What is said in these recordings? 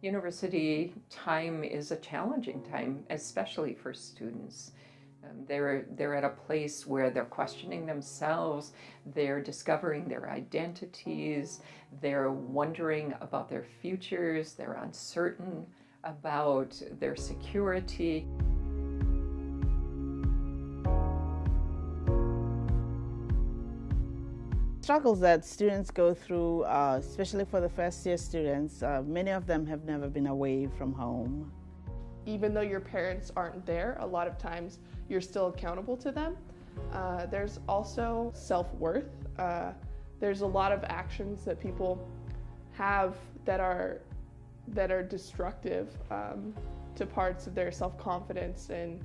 University time is a challenging time, especially for students. They're at a place where they're questioning themselves, they're discovering their identities, they're wondering about their futures, they're uncertain about their security. Struggles that students go through, especially for the first-year students, many of them have never been away from home. Even though your parents aren't there, a lot of times you're still accountable to them. There's also self-worth. There's a lot of actions that people have that are destructive to parts of their self-confidence and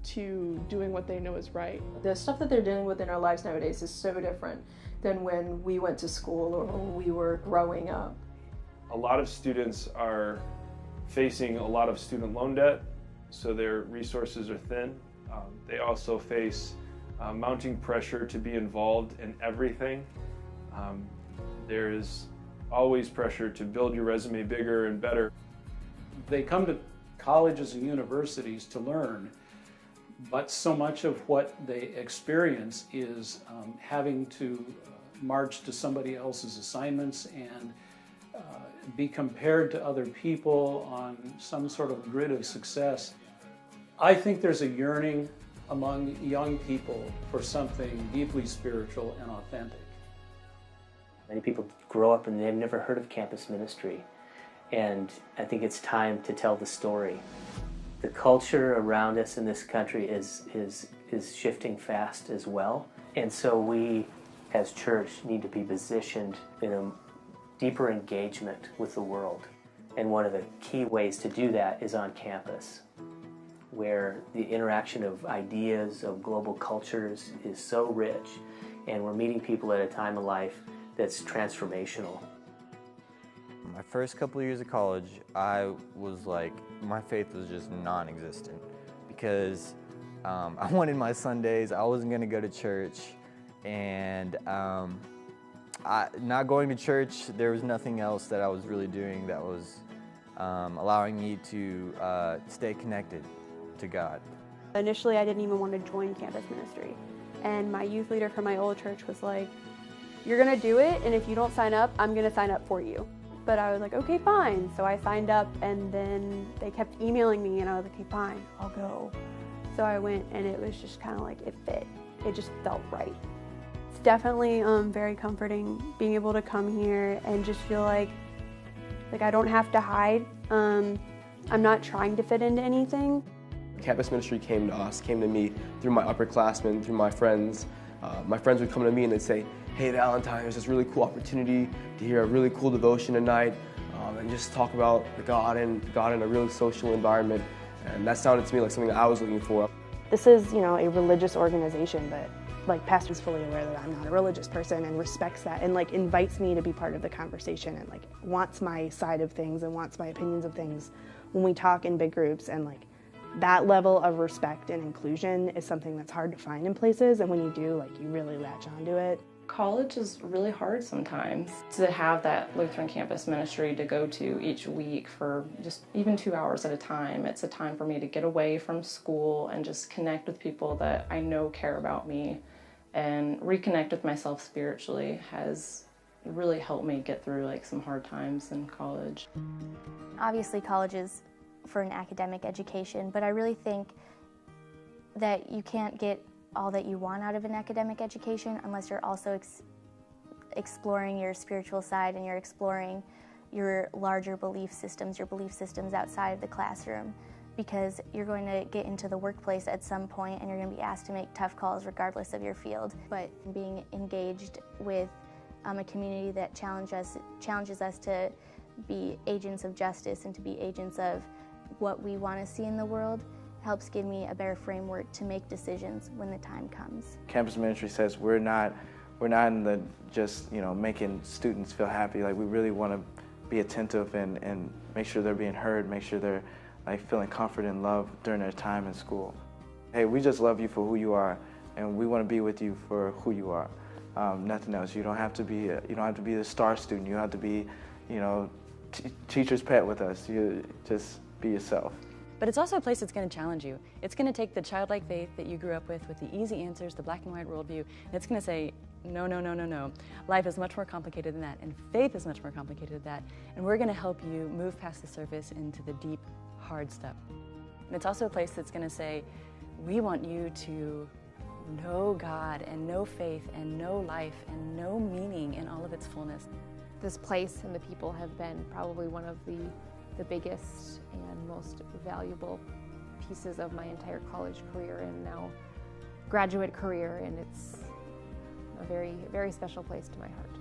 to doing what they know is right. The stuff that they're dealing with in our lives nowadays is so different than when we went to school or when we were growing up. A lot of students are facing a lot of student loan debt, so their resources are thin. They also face mounting pressure to be involved in everything. There is always pressure to build your resume bigger and better. They come to colleges and universities to learn, but so much of what they experience is having to march to somebody else's assignments and be compared to other people on some sort of grid of success. I think there's a yearning among young people for something deeply spiritual and authentic. Many people grow up and they've never heard of campus ministry, and I think it's time to tell the story. The culture around us in this country is shifting fast as well, and so we as church need to be positioned in a deeper engagement with the world. And one of the key ways to do that is on campus, where the interaction of ideas, of global cultures is so rich, and we're meeting people at a time of life that's transformational. My first couple of years of college, I was like, my faith was just non-existent because I wanted my Sundays, I wasn't going to go to church, and not going to church, there was nothing else that I was really doing that was allowing me to stay connected to God. Initially, I didn't even want to join campus ministry, and my youth leader from my old church was like, "You're going to do it, and if you don't sign up, I'm going to sign up for you." But I was like, okay, fine. So I signed up, and then they kept emailing me, and I was like, okay, fine, I'll go. So I went, and it was just kind of like, it fit. It just felt right. It's definitely very comforting being able to come here and just feel like I don't have to hide. I'm not trying to fit into anything. Campus ministry came to us, came to me through my upperclassmen, through my friends. My friends would come to me and they'd say, "Hey Valentine, there's this really cool opportunity to hear a really cool devotion tonight and just talk about God in a really social environment." And that sounded to me like something that I was looking for. This is, a religious organization, but pastor's fully aware that I'm not a religious person and respects that and invites me to be part of the conversation and wants my side of things and wants my opinions of things when we talk in big groups, and that level of respect and inclusion is something that's hard to find in places, and when you do, you really latch onto it. College is really hard sometimes. To have that Lutheran Campus Ministry to go to each week for just even 2 hours at a time, it's a time for me to get away from school and just connect with people that I know care about me, and reconnect with myself spiritually has really helped me get through some hard times in college. Obviously college is for an academic education, but I really think that you can't get all that you want out of an academic education unless you're also exploring your spiritual side and you're exploring your larger belief systems outside of the classroom, because you're going to get into the workplace at some point and you're going to be asked to make tough calls regardless of your field. But being engaged with a community that challenges us to be agents of justice and to be agents of what we want to see in the world helps give me a better framework to make decisions when the time comes. Campus ministry says we're not in the just making students feel happy. We really want to be attentive and make sure they're being heard, make sure they're feeling comfort and love during their time in school. Hey, we just love you for who you are, and we want to be with you for who you are. Nothing else. You don't have to be the star student. You don't have to be teacher's pet with us. You just be yourself. But it's also a place that's going to challenge you. It's going to take the childlike faith that you grew up with the easy answers, the black and white worldview, and it's going to say, no, no, no, no, no. Life is much more complicated than that, and faith is much more complicated than that, and we're going to help you move past the surface into the deep, hard stuff. And it's also a place that's going to say, we want you to know God and know faith and know life and know meaning in all of its fullness. This place and the people have been probably one of the biggest and most valuable pieces of my entire college career and now graduate career, and it's a very, very special place to my heart.